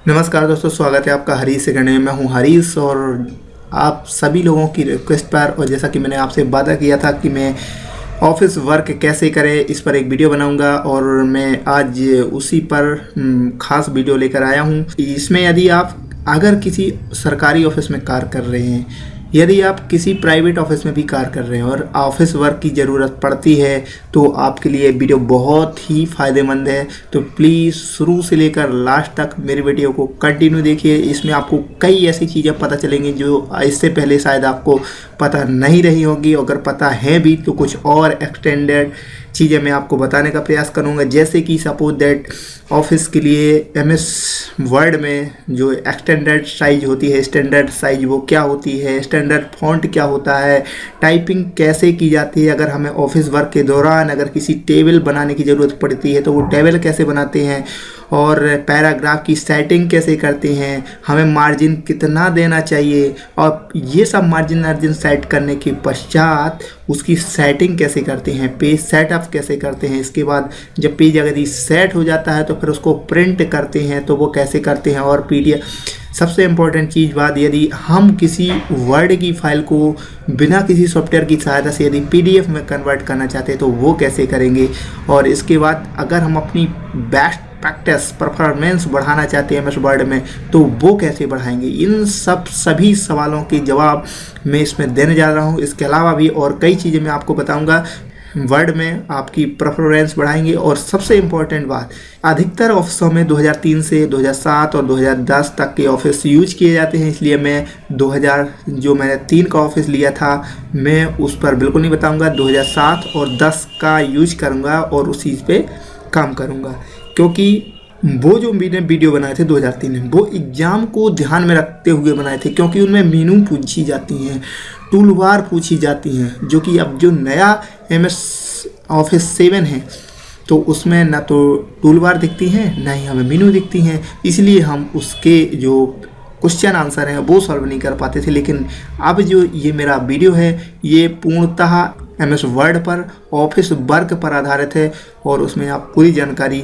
नमस्कार दोस्तों, स्वागत है आपका हरीश सेकंड में। मैं हूं हरीश और आप सभी लोगों की रिक्वेस्ट पर और जैसा कि मैंने आपसे वादा किया था कि मैं ऑफिस वर्क कैसे करें इस पर एक वीडियो बनाऊंगा और मैं आज उसी पर खास वीडियो लेकर आया हूं। इसमें यदि आप अगर किसी सरकारी ऑफिस में कार्य कर रहे हैं, यदि आप किसी प्राइवेट ऑफिस में भी कार्य कर रहे हैं और ऑफिस वर्क की ज़रूरत पड़ती है तो आपके लिए वीडियो बहुत ही फ़ायदेमंद है। तो प्लीज़ शुरू से लेकर लास्ट तक मेरी वीडियो को कंटिन्यू देखिए। इसमें आपको कई ऐसी चीज़ें पता चलेंगी जो इससे पहले शायद आपको पता नहीं रही होगी। अगर पता है भी तो कुछ और एक्सटेंडेड चीज़ें मैं आपको बताने का प्रयास करूंगा, जैसे कि सपोज दैट ऑफिस के लिए एमएस वर्ड में जो एक्सटेंडेड साइज होती है, स्टैंडर्ड साइज वो क्या होती है, स्टैंडर्ड फॉन्ट क्या होता है, टाइपिंग कैसे की जाती है, अगर हमें ऑफिस वर्क के दौरान अगर किसी टेबल बनाने की ज़रूरत पड़ती है तो वो टेबल कैसे बनाते हैं, और पैराग्राफ की सेटिंग कैसे करते हैं, हमें मार्जिन कितना देना चाहिए, और ये सब मार्जिन सेट करने के पश्चात उसकी सेटिंग कैसे करते हैं, पेज सेटअप कैसे करते हैं। इसके बाद जब पेज अगर सेट हो जाता है तो फिर उसको प्रिंट करते हैं तो वो कैसे करते हैं, और पीडीएफ सबसे इम्पोर्टेंट चीज़ बात, यदि हम किसी वर्ड की फाइल को बिना किसी सॉफ्टवेयर की सहायता से यदि पीडीएफ में कन्वर्ट करना चाहते हैं तो वो कैसे करेंगे, और इसके बाद अगर हम अपनी बेस्ट प्रैक्टिस परफॉर्मेंस बढ़ाना चाहते हैं एमएस वर्ड में तो वो कैसे बढ़ाएंगे। इन सभी सवालों के जवाब मैं इसमें देने जा रहा हूँ। इसके अलावा भी और कई चीज़ें मैं आपको बताऊँगा वर्ड में आपकी परफॉर्मेंस बढ़ाएंगे। और सबसे इम्पोर्टेंट बात, अधिकतर ऑफिसों में 2003 से 2007 और 2010 तक के ऑफिस यूज किए जाते हैं, इसलिए मैं 2000 जो मैंने 3 का ऑफिस लिया था मैं उस पर बिल्कुल नहीं बताऊंगा। 2007 और 10 का यूज करूंगा और उस चीज़ पे काम करूंगा, क्योंकि वो जो मैंने वीडियो बनाए थे 2003 में वो एग्ज़ाम को ध्यान में रखते हुए बनाए थे, क्योंकि उनमें मेनू पूछी जाती हैं, टूल बार पूछी जाती हैं, जो कि अब जो नया एमएस ऑफिस 7 है तो उसमें ना तो टूल बार दिखती हैं ना ही हमें मेनू दिखती हैं, इसलिए हम उसके जो क्वेश्चन आंसर हैं वो सॉल्व नहीं कर पाते थे। लेकिन अब जो ये मेरा वीडियो है ये पूर्णतः एमएस वर्ड पर ऑफिस वर्क पर आधारित है और उसमें आप पूरी जानकारी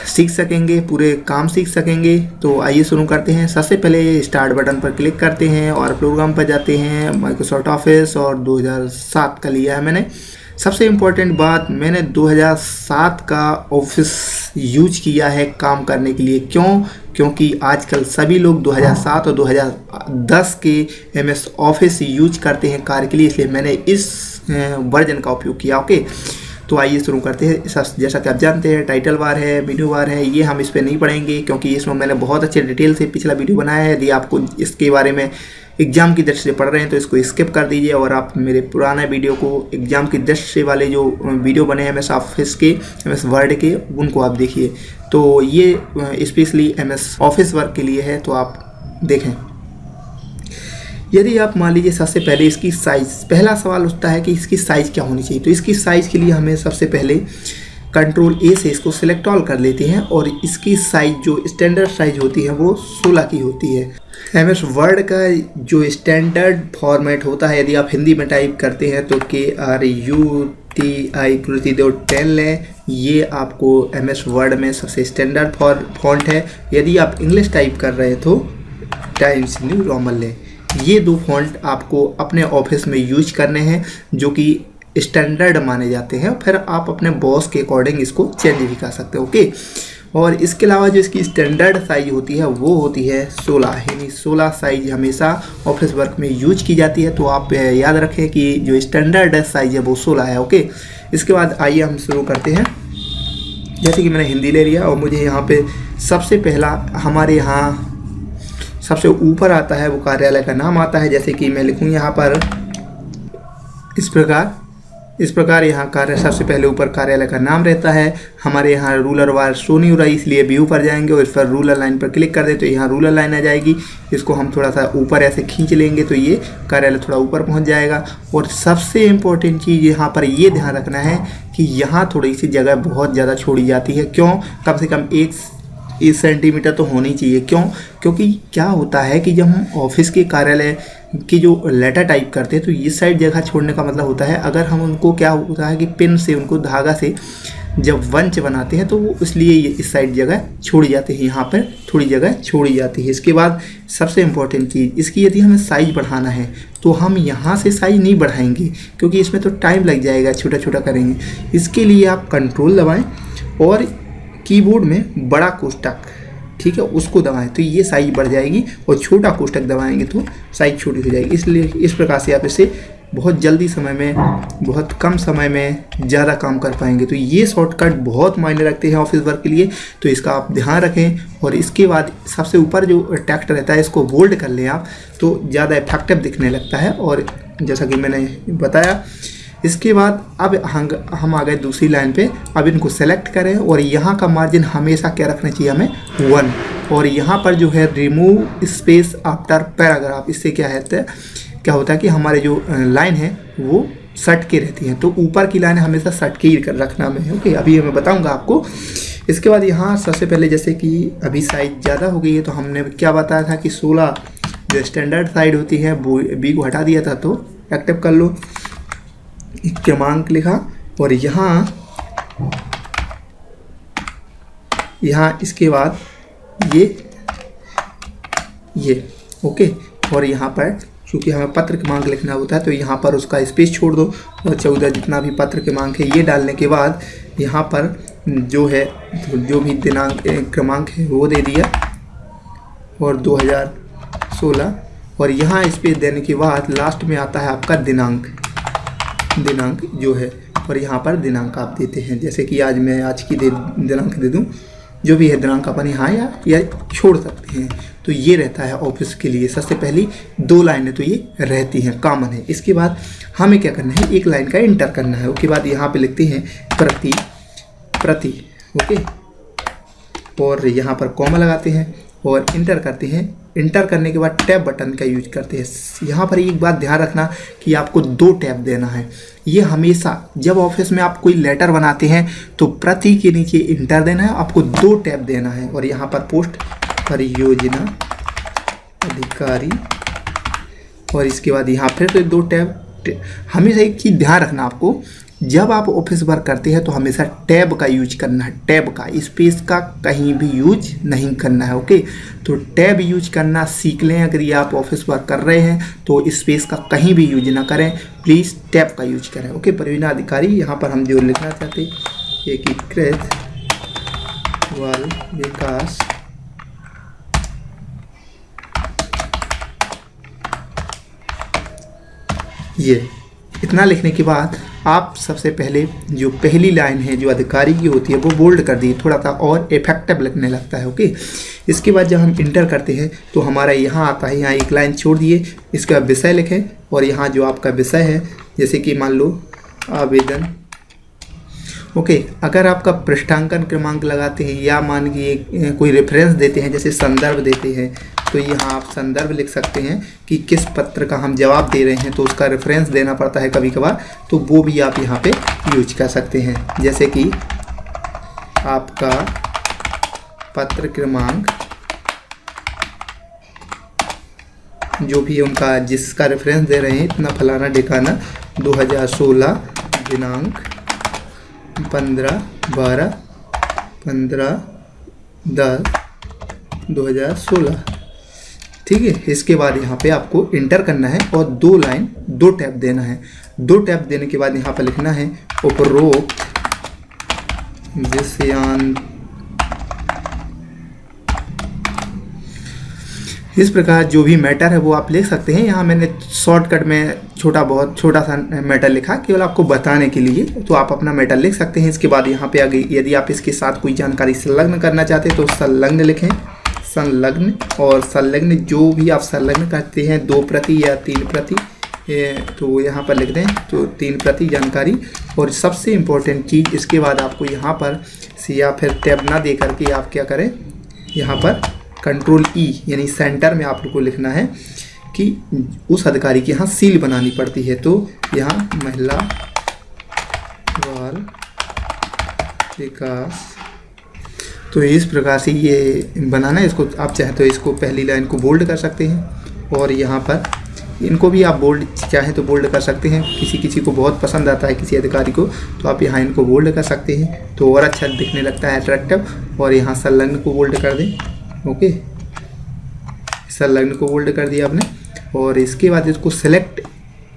सीख सकेंगे, पूरे काम सीख सकेंगे। तो आइए शुरू करते हैं। सबसे पहले स्टार्ट बटन पर क्लिक करते हैं और प्रोग्राम पर जाते हैं। माइक्रोसॉफ्ट ऑफिस और 2007 का लिया है मैंने। सबसे इम्पोर्टेंट बात, मैंने 2007 का ऑफिस यूज किया है काम करने के लिए। क्योंकि आजकल सभी लोग 2007 और 2010 के एमएस ऑफिस यूज करते हैं कार्य के लिए, इसलिए मैंने इस वर्जन का उपयोग किया। ओके, तो आइए शुरू करते हैं। जैसा कि आप जानते हैं टाइटल बार है, मेन्यू बार है, ये हम इस पर नहीं पढ़ेंगे क्योंकि इसमें मैंने बहुत अच्छे डिटेल से पिछला वीडियो बनाया है। यदि आपको इसके बारे में एग्जाम की दृष्टि से पढ़ रहे हैं तो इसको स्किप कर दीजिए और आप मेरे पुराने वीडियो को एग्जाम की दृष्टि से वाले जो वीडियो बने हैं एमएस ऑफिस के, एमएस वर्ड के, उनको आप देखिए। तो ये स्पेशली एमएस ऑफिस वर्क के लिए है, तो आप देखें। यदि आप मान लीजिए सबसे पहले इसकी साइज़, पहला सवाल उठता है कि इसकी साइज़ क्या होनी चाहिए। तो इसकी साइज़ के लिए हमें सबसे पहले कंट्रोल ए से इसको सिलेक्ट ऑल कर लेते हैं और इसकी साइज़ जो स्टैंडर्ड साइज़ होती है वो 16 की होती है। एमएस वर्ड का जो स्टैंडर्ड फॉर्मेट होता है, यदि आप हिंदी में टाइप करते हैं तो KRUTI-10 लें, ये आपको एमएस वर्ड में सबसे स्टैंडर्ड फॉन्ट है। यदि आप इंग्लिश टाइप कर रहे हैं तो टाइम्स न्यू रोमन लें। ये 2 फॉन्ट आपको अपने ऑफिस में यूज करने हैं जो कि स्टैंडर्ड माने जाते हैं, फिर आप अपने बॉस के अकॉर्डिंग इसको चेंज भी कर सकते हो। ओके, और इसके अलावा जो इसकी स्टैंडर्ड साइज होती है वो होती है 16, यानी 16 साइज हमेशा ऑफिस वर्क में यूज की जाती है। तो आप याद रखें कि जो स्टैंडर्ड साइज है वो 16 है। ओके, इसके बाद आइए हम शुरू करते हैं। जैसे कि मैंने हिंदी ले लिया और मुझे यहाँ पे सबसे पहला हमारे यहाँ सबसे ऊपर आता है वो कार्यालय का नाम आता है। जैसे कि मैं लिखूँ यहाँ पर इस प्रकार यहाँ कार्य सबसे पहले ऊपर कार्यालय का नाम रहता है। हमारे यहाँ रूलर वार शो नहीं हो रहा है, इसलिए व्यू पर जाएंगे और इस पर रूलर लाइन पर क्लिक कर दे तो यहाँ रूलर लाइन आ जाएगी। इसको हम थोड़ा सा ऊपर ऐसे खींच लेंगे तो ये कार्यालय थोड़ा ऊपर पहुँच जाएगा। और सबसे इम्पोर्टेंट चीज़ यहाँ पर ये ध्यान रखना है कि यहाँ थोड़ी सी जगह बहुत ज़्यादा छोड़ी जाती है। क्यों? कम से कम 1 सेंटीमीटर तो होनी चाहिए। क्योंकि क्या होता है कि जब हम ऑफिस के कार्यालय की जो लेटर टाइप करते हैं तो इस साइड जगह छोड़ने का मतलब होता है, अगर हम उनको क्या होता है कि पिन से उनको धागा से जब वंच बनाते हैं तो वो इसलिए इस साइड जगह छोड़ी जाती है, यहाँ पर थोड़ी जगह छोड़ी जाती है। इसके बाद सबसे इम्पोर्टेंट चीज़, इसकी यदि हमें साइज बढ़ाना है तो हम यहाँ से साइज नहीं बढ़ाएंगे क्योंकि इसमें तो टाइम लग जाएगा, छोटा छोटा करेंगे। इसके लिए आप कंट्रोल दबाएं और कीबोर्ड में बड़ा कोष्टक, ठीक है, उसको दबाएं तो ये साइज बढ़ जाएगी, और छोटा कोष्टक दबाएंगे तो साइज छोटी हो जाएगी। इसलिए इस प्रकार से आप इसे बहुत जल्दी समय में, बहुत कम समय में ज़्यादा काम कर पाएंगे। तो ये शॉर्टकट बहुत मायने रखते हैं ऑफिस वर्क के लिए, तो इसका आप ध्यान रखें। और इसके बाद सबसे ऊपर जो टेक्स्ट रहता है इसको बोल्ड कर लें आप, तो ज़्यादा इफेक्टिव दिखने लगता है। और जैसा कि मैंने बताया, इसके बाद अब हम आ गए दूसरी लाइन पे। अब इनको सेलेक्ट करें और यहाँ का मार्जिन हमेशा क्या रखना चाहिए हमें, 1। और यहाँ पर जो है रिमूव स्पेस आफ्टर पैराग्राफ, इससे क्या होता है कि हमारे जो लाइन है वो सट के रहती है, तो ऊपर की लाइन हमेशा सट के ही रखना में है। ओके, अभी मैं बताऊंगा आपको। इसके बाद यहाँ सबसे पहले जैसे कि अभी साइज ज़्यादा हो गई है, तो हमने क्या बताया था कि 16 जो स्टैंडर्ड साइड होती है बी को हटा दिया था, तो एक्टिव कर लो, क्रमांक लिखा। और यहाँ इसके बाद ये ओके। और यहाँ पर चूँकि हमें पत्र क्रमांक लिखना होता है तो यहाँ पर उसका स्पेस छोड़ दो, और 14 जितना भी पत्र क्रमांक है ये डालने के बाद यहाँ पर जो है जो भी दिनांक क्रमांक है वो दे दिया, और 2016। और यहाँ स्पेस देने के बाद लास्ट में आता है आपका दिनांक जो है, और यहाँ पर दिनांक आप देते हैं। जैसे कि आज मैं आज की दिनांक दे दूँ, जो भी है दिनांक अपन यहाँ या छोड़ सकते हैं। तो ये रहता है ऑफिस के लिए। सबसे पहली 2 लाइनें तो ये रहती हैं, कॉमन है। इसके बाद हमें क्या करना है, एक लाइन का इंटर करना है। उसके बाद यहाँ पे लिखते हैं प्रति ओके, और यहाँ पर कॉमा लगाते हैं और इंटर करते हैं। इंटर करने के बाद टैब बटन का यूज करते हैं। यहाँ पर एक बात ध्यान रखना कि आपको 2 टैब देना है। ये हमेशा जब ऑफिस में आप कोई लेटर बनाते हैं तो प्रति के नीचे इंटर देना है, आपको 2 टैब देना है। और यहाँ पर पोस्ट परियोजना अधिकारी, और इसके बाद यहाँ फिर से 2 टैब। हमेशा एक चीज़ ध्यान रखना आपको, जब आप ऑफिस वर्क करते हैं तो हमेशा टैब का यूज करना है, टैब का, स्पेस का कहीं भी यूज नहीं करना है। ओके, तो टैब यूज करना सीख लें। अगर ये आप ऑफिस वर्क कर रहे हैं तो स्पेस का कहीं भी यूज ना करें, प्लीज़ टैब का यूज करें। ओके, परियोजना अधिकारी, यहाँ पर हम जो लिखना चाहते हैं, एकीकृत बाल विकास ये इतना लिखने के बाद आप सबसे पहले जो पहली लाइन है जो अधिकारी की होती है वो बोल्ड कर दी, थोड़ा सा और इफेक्टिव लगने लगता है। ओके, इसके बाद जब हम इंटर करते हैं तो हमारा यहाँ आता है, यहाँ एक लाइन छोड़ दिए, इसका विषय लिखें। और यहाँ जो आपका विषय है, जैसे कि मान लो आवेदन। ओके, अगर आपका पृष्ठांकन क्रमांक लगाते हैं या मान के कोई रेफरेंस देते हैं, जैसे संदर्भ देते हैं, तो यहाँ आप संदर्भ लिख सकते हैं कि किस पत्र का हम जवाब दे रहे हैं, तो उसका रेफरेंस देना पड़ता है कभी कभार, तो वो भी आप यहाँ पे यूज कर सकते हैं। जैसे कि आपका पत्र क्रमांक जो भी उनका जिसका रेफरेंस दे रहे हैं, इतना फलाना ठिकाना 2016 दिनांक 15/10/2016, ठीक है। इसके बाद यहाँ पे आपको इंटर करना है और 2 लाइन 2 टैब देना है। 2 टैब देने के बाद यहाँ पर लिखना है उपरोक्त विषयान। इस प्रकार जो भी मैटर है वो आप लिख सकते हैं। यहाँ मैंने शॉर्टकट में बहुत छोटा सा मैटर लिखा केवल आपको बताने के लिए, तो आप अपना मैटर लिख सकते हैं। इसके बाद यहाँ पे आगे यदि आप इसके साथ कोई जानकारी संलग्न करना चाहते हैं तो संलग्न लिखें, संलग्न। और संलग्न जो भी आप संलग्न करते हैं 2 प्रति या 3 प्रति, तो यहाँ पर लिख दें तो 3 प्रति जानकारी। और सबसे इम्पोर्टेंट चीज़, इसके बाद आपको यहाँ पर या फिर टैब ना दे करके आप क्या करें, यहाँ पर कंट्रोल E यानी सेंटर में आप लोग को लिखना है कि उस अधिकारी की यहाँ सील बनानी पड़ती है। तो यहाँ महिला बाल विकास, तो इस प्रकार से ये बनाना है। इसको आप चाहे तो इसको पहली लाइन को बोल्ड कर सकते हैं और यहाँ पर इनको भी आप बोल्ड चाहें तो बोल्ड कर सकते हैं, किसी को बहुत पसंद आता है किसी अधिकारी को, तो आप यहाँ इनको बोल्ड कर सकते हैं तो और अच्छा दिखने लगता है, अट्रैक्टिव। और यहाँ संलग्न को बोल्ड कर दें। ओके, संलग्न को बोल्ड कर दिया आपने। और इसके बाद इसको सेलेक्ट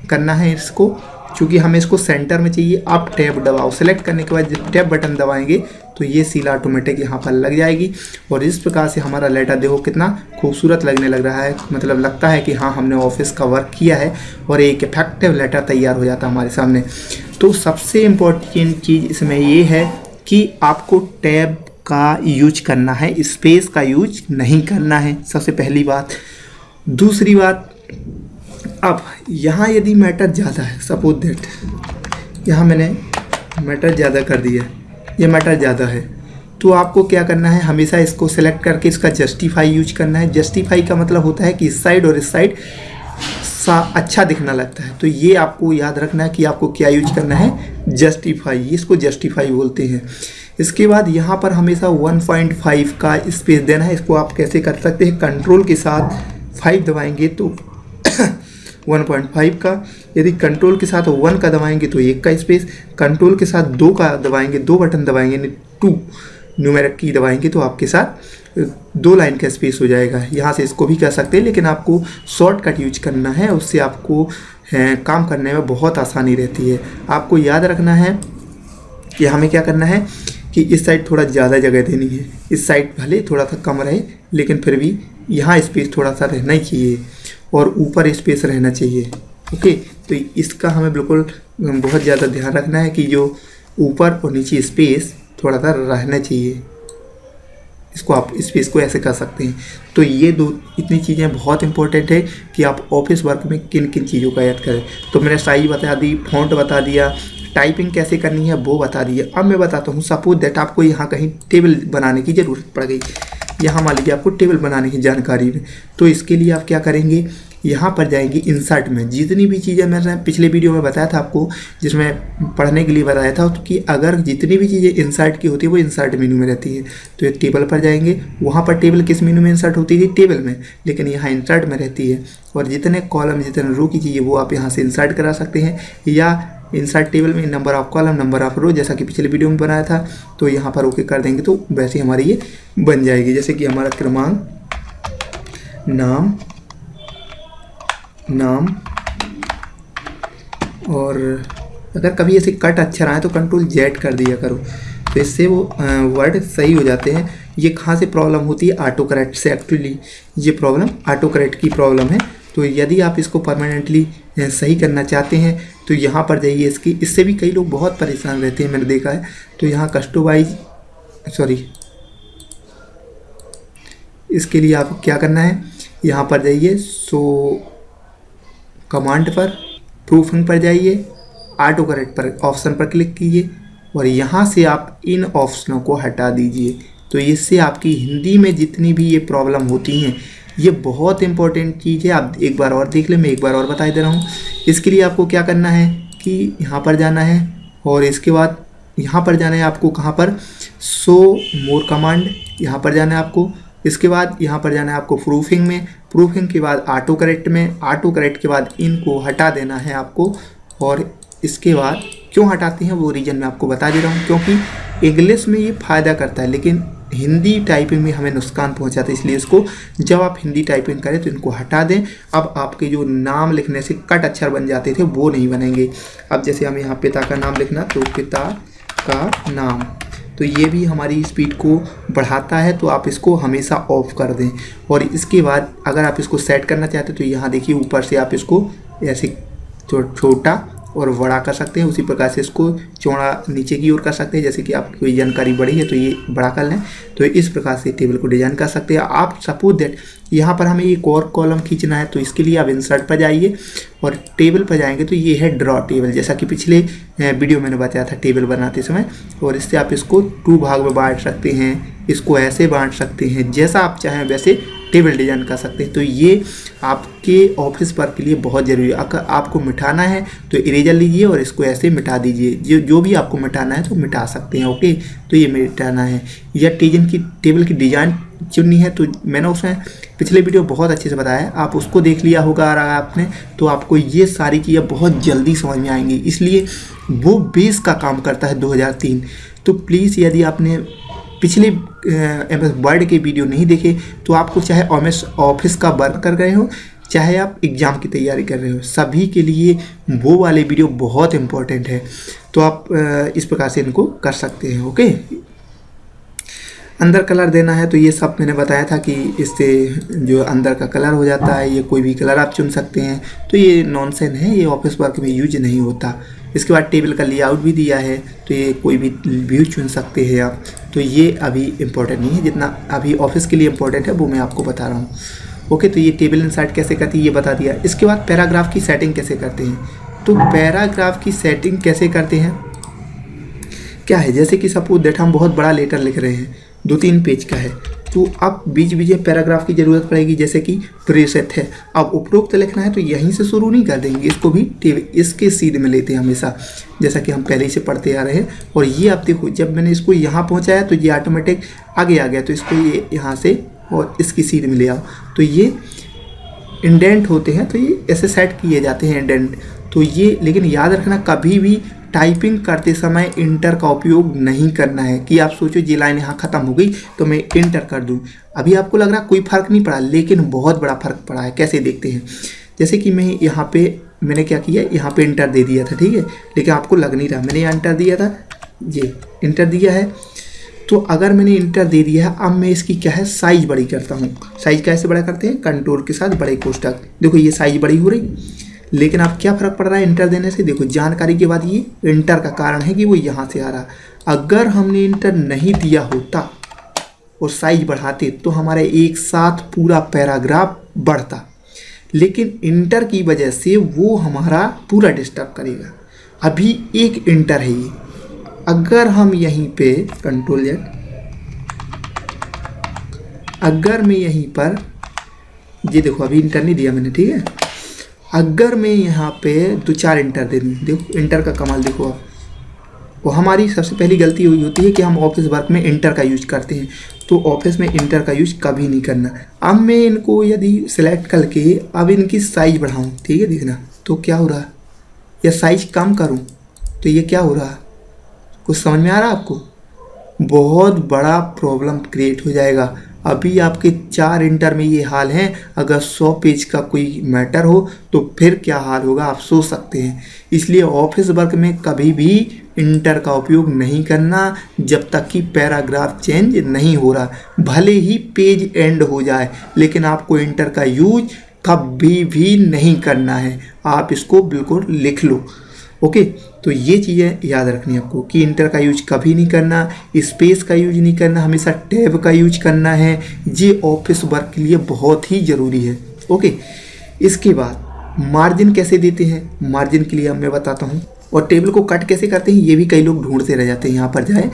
करना है, इसको चूँकि हमें इसको सेंटर में चाहिए। आप टैब दबाओ, सेलेक्ट करने के बाद जब टैब बटन दबाएंगे तो ये सील ऑटोमेटिक यहाँ पर लग जाएगी। और इस प्रकार से हमारा लेटर देखो कितना खूबसूरत लगने लग रहा है, मतलब लगता है कि हाँ हमने ऑफिस का वर्क किया है और एक इफेक्टिव लेटर तैयार हो जाता है हमारे सामने। तो सबसे इम्पोर्टेंट चीज़ इसमें ये है कि आपको टैब का यूज करना है, स्पेस का यूज नहीं करना है, सबसे पहली बात। दूसरी बात, अब यहाँ यदि मैटर ज़्यादा है, सपोज दैट यहाँ मैंने मैटर ज़्यादा कर दिया, ये मैटर ज़्यादा है, तो आपको क्या करना है, हमेशा इसको सेलेक्ट करके इसका जस्टिफाई यूज करना है। जस्टिफाई का मतलब होता है कि इस साइड और इस साइड अच्छा दिखना लगता है, तो ये आपको याद रखना है कि आपको क्या यूज करना है, जस्टिफाई, इसको जस्टिफाई बोलते हैं। इसके बाद यहाँ पर हमेशा 1.5 का स्पेस देना है। इसको आप कैसे कर सकते हैं, कंट्रोल के साथ 5 दबाएंगे तो 1.5 का, यदि कंट्रोल के साथ 1 का दबाएंगे तो 1 का स्पेस, कंट्रोल के साथ 2 का दबाएंगे, 2 बटन दबाएंगे, 2 न्यूमेरिक की दबाएंगे तो आपके साथ 2 लाइन का स्पेस हो जाएगा। यहाँ से इसको भी कर सकते हैं, लेकिन आपको शॉर्टकट यूज करना है, उससे आपको काम करने में बहुत आसानी रहती है। आपको याद रखना है कि हमें क्या करना है कि इस साइड थोड़ा ज़्यादा जगह देनी है, इस साइड भले थोड़ा सा कम रहे लेकिन फिर भी यहाँ स्पेस थोड़ा सा रहना ही चाहिए और ऊपर स्पेस रहना चाहिए। ओके, तो इसका हमें बिल्कुल बहुत ज़्यादा ध्यान रखना है कि जो ऊपर और नीचे स्पेस थोड़ा सा रहना चाहिए। इसको आप स्पेस को ऐसे कर सकते हैं। तो ये इतनी चीज़ें बहुत इंपॉर्टेंट है कि आप ऑफिस वर्क में किन किन चीज़ों का याद करें। तो मैंने साइज बता दी, फॉन्ट बता दिया, टाइपिंग कैसे करनी है वो बता दिया। अब मैं बताता हूँ, सपोज दैट आपको यहाँ कहीं टेबल बनाने की ज़रूरत पड़ गई, यहाँ मान लीजिए आपको टेबल बनाने की जानकारी है, तो इसके लिए आप क्या करेंगे, यहाँ पर जाएंगे इंसर्ट में। जितनी भी चीज़ें मैंने पिछले वीडियो में बताया था आपको, जिसमें पढ़ने के लिए बताया था कि अगर जितनी भी चीज़ें इंसर्ट की होती है वो इंसर्ट मेनू में रहती है। तो एक टेबल पर जाएंगे, वहाँ पर टेबल किस मेनू में इंसर्ट होती थी, टेबल में, लेकिन यहाँ इंसर्ट में रहती है। और जितने कॉलम जितने रो की चीज़ें वो आप यहाँ से इंसर्ट करा सकते हैं, या इंसर्ट टेबल में number of column, number of row, जैसा कि पिछले वीडियो में बनाया था। तो यहाँ पर ओके कर देंगे तो वैसे हमारी ये बन जाएगी। जैसे कि हमारा क्रमांक, नाम और अगर कभी ऐसे कट अक्षर आए तो कंट्रोल जेड कर दिया करो, तो इससे वो वर्ड सही हो जाते हैं। ये कहाँ से प्रॉब्लम होती है, ऑटो करेक्ट से। एक्चुअली ये प्रॉब्लम ऑटो करेक्ट की प्रॉब्लम है। तो यदि आप इसको परमानेंटली सही करना चाहते हैं तो यहाँ पर जाइए। इससे भी कई लोग बहुत परेशान रहते हैं, मैंने देखा है। तो यहाँ इसके लिए आप क्या करना है, यहाँ पर जाइए, सो कमांड पर, प्रूफिंग पर जाइए, ऑटो करेक्ट पर ऑप्शन पर क्लिक कीजिए और यहाँ से आप इन ऑप्शनों को हटा दीजिए। तो इससे आपकी हिंदी में जितनी भी ये प्रॉब्लम होती हैं, ये बहुत इंपॉर्टेंट चीज़ है। आप एक बार और देख लें, मैं एक बार और बता दे रहा हूँ। इसके लिए आपको क्या करना है कि यहाँ पर जाना है और इसके बाद यहाँ पर जाना है आपको, कहाँ पर, शो मोर कमांड, यहाँ पर जाना है आपको। इसके बाद यहाँ पर जाना है आपको प्रूफिंग में, प्रूफिंग के बाद ऑटो करेक्ट में, ऑटो करेक्ट के बाद इनको हटा देना है आपको। और इसके बाद क्यों हटाते हैं वो रीज़न मैं आपको बता दे रहा हूँ, क्योंकि इंग्लिश में ये फ़ायदा करता है लेकिन हिंदी टाइपिंग में हमें नुकसान पहुंचाता है। इसलिए इसको जब आप हिंदी टाइपिंग करें तो इनको हटा दें। अब आपके जो नाम लिखने से कट अक्षर बन जाते थे वो नहीं बनेंगे। अब जैसे हम यहाँ पिता का नाम लिखना, तो पिता का नाम, तो ये भी हमारी स्पीड को बढ़ाता है, तो आप इसको हमेशा ऑफ कर दें। और इसके बाद अगर आप इसको सेट करना चाहते हैं तो यहाँ देखिए ऊपर से आप इसको ऐसे छोटा और बड़ा कर सकते हैं। उसी प्रकार से इसको चौड़ा नीचे की ओर कर सकते हैं। जैसे कि आपकी कोई जानकारी बड़ी है तो ये बड़ा कर लें, तो इस प्रकार से टेबल को डिजाइन कर सकते हैं आप। सपोज दैट यहाँ पर हमें एक और कॉलम खींचना है, तो इसके लिए आप इंसर्ट पर जाइए और टेबल पर जाएंगे तो ये है ड्रॉ टेबल, जैसा कि पिछले वीडियो मैंने बताया था टेबल बनाते समय। और इससे आप इसको 2 भाग में बांट सकते हैं, इसको ऐसे बांट सकते हैं, जैसा आप चाहें वैसे टेबल डिजाइन कर सकते हैं। तो ये आपके ऑफिस वर्क के लिए बहुत ज़रूरी है। अगर आपको मिटाना है तो इरेजर लीजिए और इसको ऐसे मिटा दीजिए। जो भी आपको मिटाना है तो मिटा सकते हैं। ओके, तो ये मिटाना है। या टेबल की डिज़ाइन चुननी है तो मैंने उसमें पिछले वीडियो बहुत अच्छे से बताया है, आप उसको देख लिया होगा और आपने तो आपको ये सारी चीज़ें बहुत जल्दी समझ में आएंगी। इसलिए वो बेस का काम करता है 2003। तो प्लीज़ यदि आपने पिछले MS वर्ड के वीडियो नहीं देखे तो आपको चाहे MS ऑफिस का वर्क कर रहे हो चाहे आप एग्ज़ाम की तैयारी कर रहे हो, सभी के लिए वो वाले वीडियो बहुत इम्पोर्टेंट है। तो आप इस प्रकार से इनको कर सकते हैं। ओके, अंदर कलर देना है तो ये सब मैंने बताया था कि इससे जो अंदर का कलर हो जाता है, ये कोई भी कलर आप चुन सकते हैं। तो ये नॉनसेंस है, ये ऑफिस वर्क में यूज नहीं होता। इसके बाद टेबल का लेआउट भी दिया है, तो ये कोई भी व्यू चुन सकते हैं आप। तो ये अभी इम्पोर्टेंट नहीं है, जितना अभी ऑफिस के लिए इम्पोर्टेंट है वो मैं आपको बता रहा हूँ। ओके, तो ये टेबल इंसर्ट कैसे करती है ये बता दिया। इसके बाद पैराग्राफ की सेटिंग कैसे करते हैं। तो पैराग्राफ की सेटिंग कैसे करते हैं क्या है, जैसे कि सपोज दैट हम बहुत बड़ा लेटर लिख रहे हैं, 2-3 पेज का है, तो अब बीच बीच में पैराग्राफ की ज़रूरत पड़ेगी। जैसे कि प्रेसेट है, अब उपरोक्त लिखना है तो यहीं से शुरू नहीं कर देंगे, इसको भी इसके सीध में लेते हैं हमेशा, जैसा कि हम पहले ही से पढ़ते आ रहे हैं। और ये आप देखो, जब मैंने इसको यहाँ पहुँचाया तो ये ऑटोमेटिक आगे आ गया, तो इसको ये यहाँ से और इसकी सीध में ले आओ। तो ये इंडेंट होते हैं, तो ये ऐसे सेट किए जाते हैं इंडेंट। तो ये लेकिन याद रखना, कभी भी टाइपिंग करते समय इंटर का उपयोग नहीं करना है कि आप सोचो ये लाइन यहाँ ख़त्म हो गई तो मैं इंटर कर दूँ। अभी आपको लग रहा कोई फ़र्क नहीं पड़ा, लेकिन बहुत बड़ा फ़र्क पड़ा है। कैसे देखते हैं, जैसे कि मैं यहाँ पे मैंने क्या किया, यहाँ पे इंटर दे दिया था, ठीक है, लेकिन आपको लग नहीं रहा मैंने यहाँ इंटर दिया था, ये इंटर दिया है। तो अगर मैंने इंटर दे दिया है, अब मैं इसकी क्या है साइज बड़ी करता हूँ। साइज कैसे बड़ा करते हैं, कंट्रोल के साथ बड़े कोष्ठक, देखो ये साइज बड़ी हो रही। लेकिन अब क्या फ़र्क पड़ रहा है इंटर देने से, देखो जानकारी के बाद ये इंटर का कारण है कि वो यहाँ से आ रहा। अगर हमने इंटर नहीं दिया होता और साइज बढ़ाते तो हमारा एक साथ पूरा पैराग्राफ बढ़ता, लेकिन इंटर की वजह से वो हमारा पूरा डिस्टर्ब करेगा। अभी एक इंटर है ये, अगर हम यहीं पे कंट्रोल Z, अगर मैं यहीं पर ये देखो अभी इंटर नहीं दिया मैंने, ठीक है, अगर मैं यहाँ पे 2-4 इंटर दे दूँ, देखो इंटर का कमाल देखो आप। वो हमारी सबसे पहली गलती हुई होती है कि हम ऑफिस वर्क में इंटर का यूज करते हैं, तो ऑफिस में इंटर का यूज कभी नहीं करना। अब मैं इनको यदि सिलेक्ट करके अब इनकी साइज बढ़ाऊँ, ठीक है, देखना तो क्या हो रहा है, या साइज कम करूँ तो ये क्या हो रहा है, कुछ समझ में आ रहा है आपको, बहुत बड़ा प्रॉब्लम क्रिएट हो जाएगा। अभी आपके 4 इंटर में ये हाल है, अगर 100 पेज का कोई मैटर हो तो फिर क्या हाल होगा आप सोच सकते हैं। इसलिए ऑफिस वर्क में कभी भी इंटर का उपयोग नहीं करना जब तक कि पैराग्राफ चेंज नहीं हो रहा। भले ही पेज एंड हो जाए, लेकिन आपको इंटर का यूज कभी भी नहीं करना है। आप इसको बिल्कुल लिख लो। ओके, तो ये चीज़ें याद रखनी है आपको कि इंटर का यूज कभी नहीं करना, स्पेस का यूज नहीं करना, हमेशा टैब का यूज करना है। ये ऑफिस वर्क के लिए बहुत ही ज़रूरी है। ओके, इसके बाद मार्जिन कैसे देते हैं, मार्जिन के लिए मैं बताता हूँ। और टेबल को कट कैसे करते हैं ये भी कई लोग ढूंढते रह जाते हैं, यहाँ पर जाए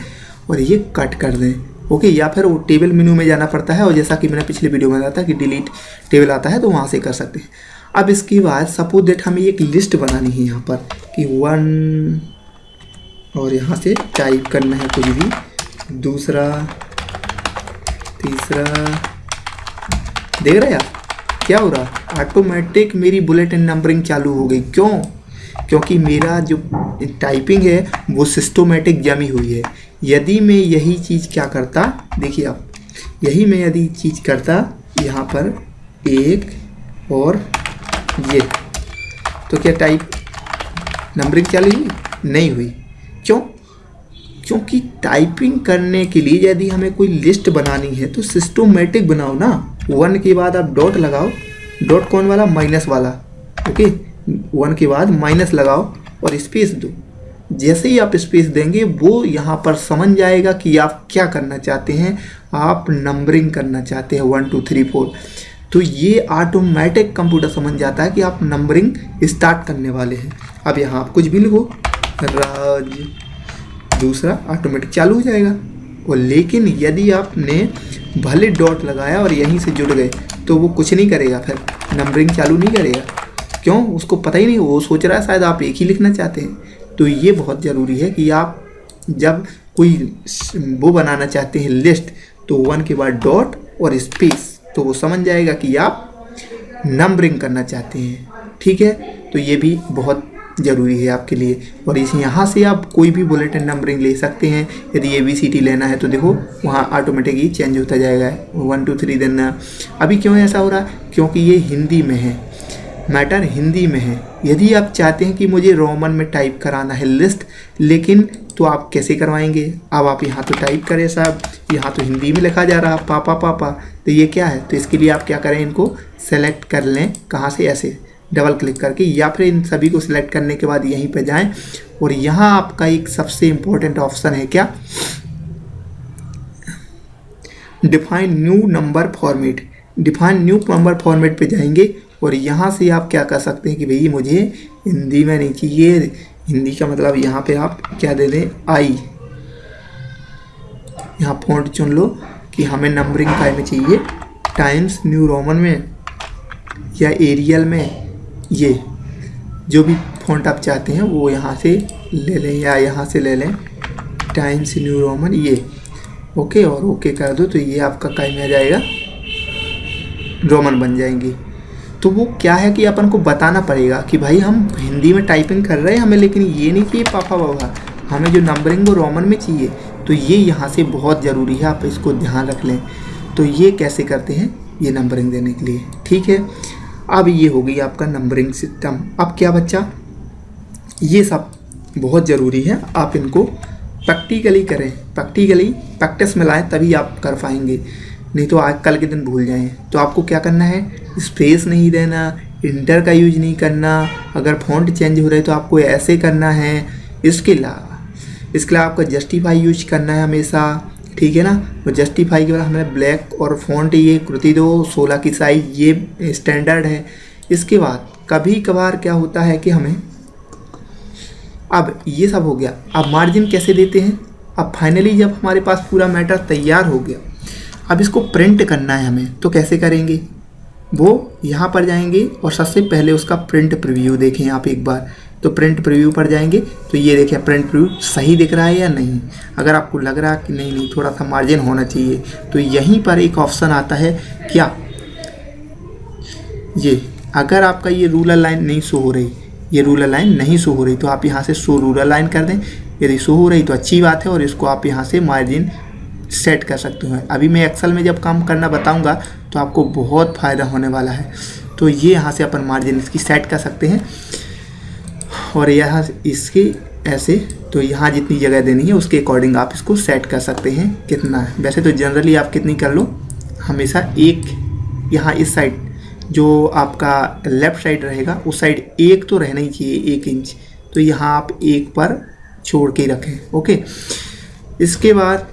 और ये कट कर दें। ओके, या फिर वो टेबल मेनू में जाना पड़ता है, और जैसा कि मैंने पिछले वीडियो में बताया था कि डिलीट टेबल आता है तो वहाँ से कर सकते हैं। अब इसके बाद सपोज दैट हमें एक लिस्ट बनानी है यहाँ पर कि 1 और यहाँ से टाइप करना है कुछ भी, दूसरा, तीसरा, देख रहे हैं आप क्या हो रहा है, ऑटोमेटिक मेरी बुलेट एंड नंबरिंग चालू हो गई। क्यों? क्योंकि मेरा जो टाइपिंग है वो सिस्टोमेटिक जमी हुई है। यदि मैं यही चीज़ क्या करता, देखिए आप, यही मैं यदि चीज़ करता यहाँ पर 1 और ये, तो क्या टाइप नंबरिंग चालू हुई? नहीं हुई। क्यों? क्योंकि टाइपिंग करने के लिए यदि हमें कोई लिस्ट बनानी है तो सिस्टोमेटिक बनाओ ना। 1 के बाद आप डॉट लगाओ, डॉट कौन वाला, माइनस वाला। ओके, 1 के बाद माइनस लगाओ और स्पेस दो। जैसे ही आप स्पेस देंगे वो यहाँ पर समझ जाएगा कि आप क्या करना चाहते हैं, आप नंबरिंग करना चाहते हैं 1 2 3 4। तो ये ऑटोमेटिक कंप्यूटर समझ जाता है कि आप नंबरिंग स्टार्ट करने वाले हैं। अब यहाँ आप कुछ भी लिखो, राज, दूसरा, ऑटोमेटिक चालू हो जाएगा। और लेकिन यदि आपने भले डॉट लगाया और यहीं से जुड़ गए तो वो कुछ नहीं करेगा, फिर नंबरिंग चालू नहीं करेगा। क्यों? उसको पता ही नहीं, वो सोच रहा है शायद आप एक ही लिखना चाहते हैं। तो ये बहुत ज़रूरी है कि आप जब कोई वो बनाना चाहते हैं लिस्ट, तो 1 के बाद डॉट और स्पेस, तो वो समझ जाएगा कि आप नंबरिंग करना चाहते हैं। ठीक है, तो ये भी बहुत ज़रूरी है आपके लिए। और इस यहाँ से आप कोई भी बुलेटिन नंबरिंग ले सकते हैं। यदि ABCD लेना है तो देखो वहाँ ऑटोमेटिकली चेंज होता जाएगा 1 2 3 देन। अभी क्यों ऐसा हो रहा है? क्योंकि ये हिंदी में है, मैटर हिंदी में है। यदि आप चाहते हैं कि मुझे रोमन में टाइप कराना है लिस्ट, लेकिन तो आप कैसे करवाएंगे? अब आप यहाँ तो टाइप करें साहब, यहाँ तो हिंदी में लिखा जा रहा पापा पापा, तो ये क्या है? तो इसके लिए आप क्या करें, इनको सेलेक्ट कर लें। कहाँ से? ऐसे डबल क्लिक करके, या फिर इन सभी को सिलेक्ट करने के बाद यहीं पे जाएं और यहाँ आपका एक सबसे इम्पोर्टेंट ऑप्शन है क्या, define new number format. Define new number format पे जाएंगे और यहाँ से आप क्या कर सकते हैं कि भाई मुझे हिंदी में नहीं चाहिए। हिंदी का मतलब यहाँ पे आप क्या दे दें, आई। यहाँ फॉन्ट चुन लो कि हमें नंबरिंग काय में चाहिए, टाइम्स न्यू रोमन में या एरियल में। ये जो भी फॉन्ट आप चाहते हैं वो यहाँ से ले लें या यहाँ से ले लें, टाइम्स न्यू रोमन ये। ओके, और ओके कर दो तो ये आपका काय में आ जाएगा, रोमन बन जाएंगी। तो वो क्या है कि अपन को बताना पड़ेगा कि भाई हम हिंदी में टाइपिंग कर रहे हैं हमें, लेकिन ये नहीं चाहिए पापा बाबा, हमें जो नंबरिंग वो रोमन में चाहिए। तो ये यहाँ से बहुत ज़रूरी है, आप इसको ध्यान रख लें। तो ये कैसे करते हैं ये नंबरिंग देने के लिए। ठीक है, अब ये हो गई आपका नंबरिंग सिस्टम। अब क्या बच्चा, ये सब बहुत ज़रूरी है, आप इनको प्रैक्टिकली करें, प्रैक्टिस में लाएँ, तभी आप कर पाएंगे। नहीं तो आज कल के दिन भूल जाएं। तो आपको क्या करना है, स्पेस नहीं देना, इंटर का यूज नहीं करना। अगर फॉन्ट चेंज हो रहे तो आपको ऐसे करना है। इसके अलावा आपका जस्टिफाई यूज करना है हमेशा। ठीक है ना, वो जस्टिफाई के बाद हमें ब्लैक और फॉन्ट ये कृति दो 16 की साइज, ये स्टैंडर्ड है। इसके बाद कभी कभार क्या होता है कि हमें, अब ये सब हो गया, अब मार्जिन कैसे देते हैं। अब फाइनली जब हमारे पास पूरा मैटर तैयार हो गया, अब इसको प्रिंट करना है हमें, तो कैसे करेंगे, वो यहाँ पर जाएंगे और सबसे पहले उसका प्रिंट प्रीव्यू देखें आप एक बार। तो प्रिंट प्रीव्यू पर जाएंगे तो ये देखें प्रिंट प्रीव्यू सही दिख रहा है या नहीं। अगर आपको लग रहा है कि नहीं थोड़ा सा मार्जिन होना चाहिए, तो यहीं पर एक ऑप्शन आता है क्या, ये अगर आपका ये रूलर लाइन नहीं शो हो रही, ये रूलर लाइन नहीं शो हो रही, तो आप यहाँ से शो रूलर लाइन कर दें। यदि शो हो रही तो अच्छी बात है, और इसको आप यहाँ से मार्जिन सेट कर सकते हैं। अभी मैं एक्सेल में जब काम करना बताऊंगा तो आपको बहुत फ़ायदा होने वाला है। तो ये यहाँ से अपन मार्जिन इसकी सेट कर सकते हैं, और यहाँ इसकी ऐसे, तो यहाँ जितनी जगह देनी है उसके अकॉर्डिंग आप इसको सेट कर सकते हैं कितना है। वैसे तो जनरली आप कितनी कर लो, हमेशा एक, यहाँ इस साइड जो आपका लेफ़्ट साइड रहेगा उस साइड एक तो रहना ही चाहिए 1 इंच, तो यहाँ आप 1 पर छोड़ के रखें। ओके, इसके बाद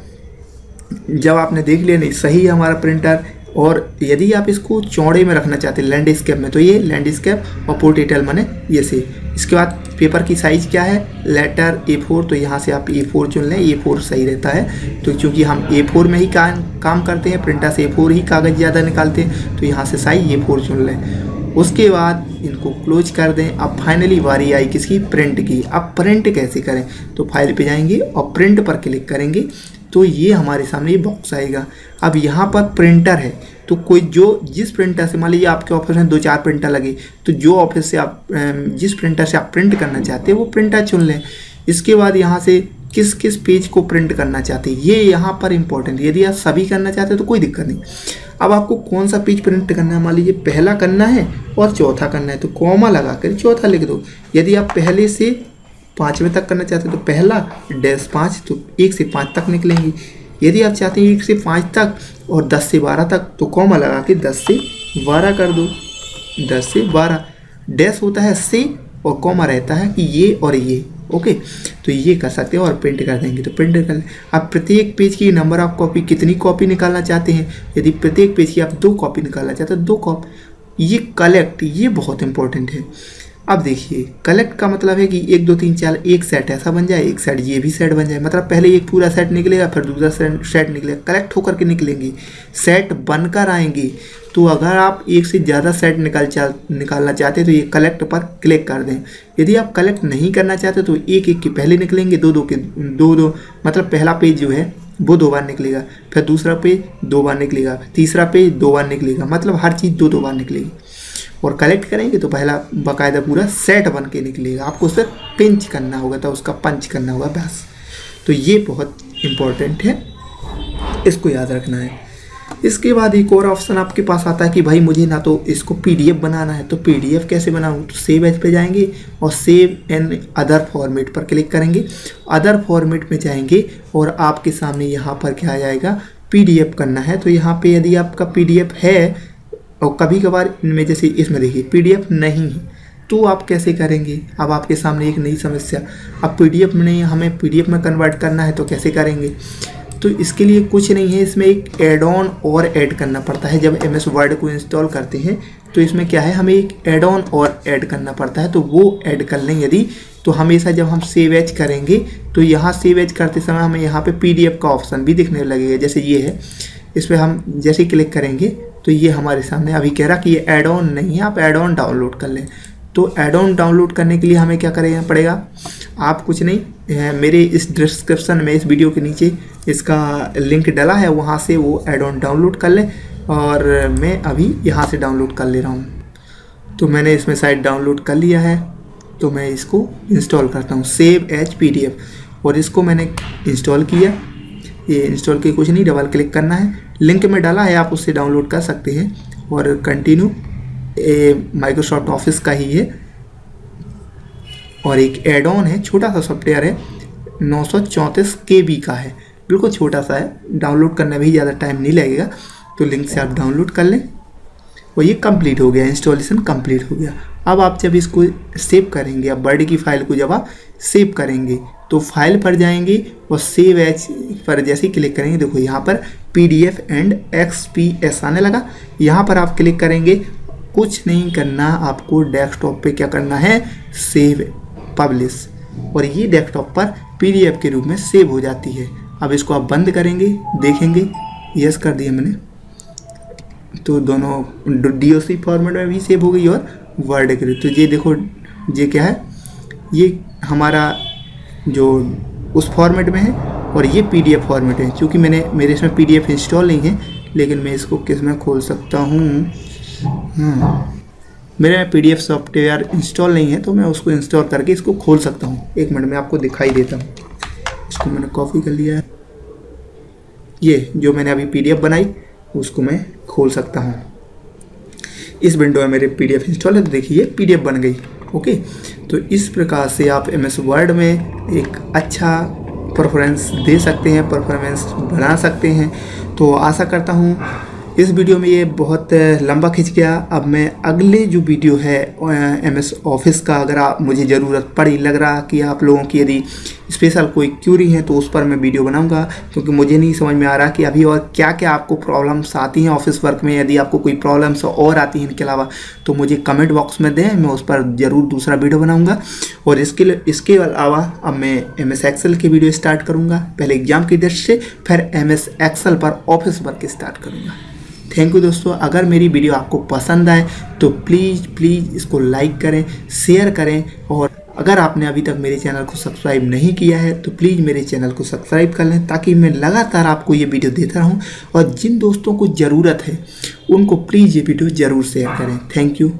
जब आपने देख लिया नहीं सही है हमारा प्रिंटर, और यदि आप इसको चौड़े में रखना चाहते हैं लैंडस्केप में, तो ये लैंडस्केप और पोर्ट्रेट माने ये से। इसके बाद पेपर की साइज़ क्या है, लेटर A4, तो यहाँ से आप A4 चुन लें, A4 सही रहता है। तो क्योंकि हम A4 में ही काम करते हैं, प्रिंटर से A4 ही कागज़ ज़्यादा निकालते हैं, तो यहाँ से साइज A4 चुन लें। उसके बाद इनको क्लोज कर दें। अब फाइनली बारी आई किसकी, प्रिंट की। अब प्रिंट कैसे करें, तो फाइल पे जाएंगे और प्रिंट पर क्लिक करेंगे, तो ये हमारे सामने ये बॉक्स आएगा। अब यहाँ पर प्रिंटर है, तो कोई जो जिस प्रिंटर से, मान लीजिए आपके ऑफिस में 2-4 प्रिंटर लगे, तो जो ऑफिस से आप जिस प्रिंटर से आप प्रिंट करना चाहते हैं वो प्रिंटर चुन लें। इसके बाद यहाँ से किस किस पेज को प्रिंट करना चाहते हैं, ये यहाँ पर इम्पोर्टेंट। यदि आप सभी करना चाहते हैं तो कोई दिक्कत नहीं। अब आपको कौन सा पेज प्रिंट करना है, मान लीजिए पहला करना है और चौथा करना है, तो कॉमा लगा कर चौथा लिख दो। यदि आप पहले से 5वें तक करना चाहते हैं तो पहला -5, तो 1 से 5 तक निकलेंगी। यदि आप चाहते हैं 1 से 5 तक और 10 से 12 तक, तो कॉमा लगा के 10 से 12 कर दो। 10 से 12 डैश होता है से, और कॉमा रहता है कि ये और ये। ओके, तो ये कर सकते हो और प्रिंट कर देंगे, तो प्रिंट कर लें। अब प्रत्येक पेज की नंबर ऑफ कॉपी, कितनी कॉपी निकालना चाहते हैं। यदि प्रत्येक पेज की आप 2 कॉपी निकालना चाहते हैं, 2 कॉपी। ये कलेक्ट, ये बहुत इंपॉर्टेंट है। अब देखिए कलेक्ट का मतलब है कि 1 2 3 4 एक सेट ऐसा बन जाए, एक सेट ये भी सेट बन जाए। मतलब पहले एक पूरा सेट निकलेगा, फिर दूसरा सेट निकलेगा, कलेक्ट होकर के निकलेंगे, सेट बनकर आएंगे। तो अगर आप एक से ज़्यादा सेट निकालना चाहते हैं तो ये कलेक्ट पर क्लिक कर दें। यदि आप कलेक्ट नहीं करना चाहते तो एक एक के पहले निकलेंगे, 2 2 के 2 2, मतलब पहला पेज जो है वो 2 बार निकलेगा, फिर दूसरा पेज 2 बार निकलेगा, तीसरा पेज 2 बार निकलेगा, मतलब हर चीज़ 2 बार निकलेगी। और कलेक्ट करेंगे तो पहला बाकायदा पूरा सेट बन के निकलेगा, आपको उसे पिंच करना होगा तो उसका पंच करना होगा बस। तो ये बहुत इम्पोर्टेंट है, इसको याद रखना है। इसके बाद एक और ऑप्शन आपके पास आता है कि भाई मुझे ना तो इसको PDF बनाना है, तो PDF कैसे बनाऊँ, तो सेव एज पे जाएंगे और सेव एन अदर फॉर्मेट पर क्लिक करेंगे। अदर फॉर्मेट में जाएंगे और आपके सामने यहाँ पर क्या आ जाएगा, PDF करना है। तो यहाँ पे यदि आपका PDF है और कभी कभार इनमें जैसे इसमें देखिए PDF नहीं है, तो आप कैसे करेंगे। अब आपके सामने एक नई समस्या, अब PDF में हमें PDF में कन्वर्ट करना है तो कैसे करेंगे। तो इसके लिए कुछ नहीं है, इसमें एक एड ऑन और ऐड करना पड़ता है। जब MS वर्ड को इंस्टॉल करते हैं तो इसमें क्या है, हमें एक एड ऑन और ऐड करना पड़ता है, तो वो ऐड कर लें यदि, तो हमेशा जब हम सेव एज करेंगे तो यहाँ सेव एज करते समय हमें यहाँ पे PDF का ऑप्शन भी दिखने लगेगा। जैसे ये है, इस पर हम जैसे क्लिक करेंगे तो ये हमारे सामने अभी कह रहा कि ये एड ऑन नहीं है, आप एड ऑन डाउनलोड कर लें। तो एड ऑन डाउनलोड करने के लिए हमें क्या करना पड़ेगा, आप कुछ नहीं, मेरे इस डिस्क्रिप्शन में इस वीडियो के नीचे इसका लिंक डला है, वहाँ से वो एड ऑन डाउनलोड कर लें। और मैं अभी यहाँ से डाउनलोड कर ले रहा हूँ, तो मैंने इसमें साइट डाउनलोड कर लिया है, तो मैं इसको इंस्टॉल करता हूँ, सेव एज PDF। और इसको मैंने इंस्टॉल किया, ये इंस्टॉल के कुछ नहीं, डबल क्लिक करना है, लिंक में डाला है, आप उससे डाउनलोड कर सकते हैं। और कंटिन्यू, माइक्रोसॉफ्ट ऑफिस का ही है और एक एड ऑन है, छोटा सा सॉफ्टवेयर है, 934 KB का है, बिल्कुल छोटा सा है, डाउनलोड करने में भी ज़्यादा टाइम नहीं लगेगा। तो लिंक से आप डाउनलोड कर लें और ये कंप्लीट हो गया, इंस्टॉलेशन कंप्लीट हो गया। अब आप जब इसको सेव करेंगे, अब वर्ड की फाइल को जब आप सेव करेंगे तो फाइल पर जाएंगे और सेव एज पर जैसे ही क्लिक करेंगे, देखो यहाँ पर PDF एंड XPS आने लगा, यहाँ पर आप क्लिक करेंगे। कुछ नहीं करना, आपको डेस्कटॉप पे क्या करना है, सेव पब्लिश, और ये डेस्कटॉप पर PDF के रूप में सेव हो जाती है। अब इसको आप बंद करेंगे, देखेंगे, यस कर दिया मैंने, तो दोनों DOC फॉर्मेट में भी सेव हो गई और वर्ड के। तो ये देखो, ये क्या है, ये हमारा जो उस फॉर्मेट में है और ये PDF फॉर्मेट है। क्योंकि मेरे इसमें PDF इंस्टॉल नहीं है, लेकिन मैं इसको किस में खोल सकता हूँ, मेरे में PDF सॉफ्टवेयर इंस्टॉल नहीं है, तो मैं उसको इंस्टॉल करके इसको खोल सकता हूँ। एक मिनट में आपको दिखाई देता हूँ, इसको मैंने कॉपी कर लिया है, ये जो मैंने अभी PDF बनाई उसको मैं खोल सकता हूँ। इस विंडो में मेरे PDF इंस्टॉल है, तो देखिए PDF बन गई। ओके, तो इस प्रकार से आप MS वर्ड में एक अच्छा परफॉर्मेंस दे सकते हैं, परफॉर्मेंस बना सकते हैं। तो आशा करता हूँ इस वीडियो में, ये बहुत लंबा खिंच गया। अब मैं अगले जो वीडियो है MS ऑफिस का, अगर आप मुझे ज़रूरत पड़ी, लग रहा कि आप लोगों की यदि स्पेशल कोई क्यूरी है तो उस पर मैं वीडियो बनाऊंगा, क्योंकि मुझे नहीं समझ में आ रहा कि अभी और क्या क्या आपको प्रॉब्लम्स आती हैं ऑफिस वर्क में। यदि आपको कोई प्रॉब्लम्स और आती हैं इनके अलावा तो मुझे कमेंट बॉक्स में दें, मैं उस पर ज़रूर दूसरा वीडियो बनाऊँगा। और इसके अलावा अब मैं MS एक्सेल की वीडियो स्टार्ट करूँगा, पहले एग्जाम की दृष्टि से, फिर MS एक्सेल पर ऑफिस वर्क स्टार्ट करूँगा। थैंक यू दोस्तों। अगर मेरी वीडियो आपको पसंद आए तो प्लीज़ इसको लाइक करें, शेयर करें, और अगर आपने अभी तक मेरे चैनल को सब्सक्राइब नहीं किया है तो प्लीज़ मेरे चैनल को सब्सक्राइब कर लें, ताकि मैं लगातार आपको ये वीडियो देता रहूं। और जिन दोस्तों को ज़रूरत है उनको प्लीज़ ये वीडियो ज़रूर शेयर करें। Thank you.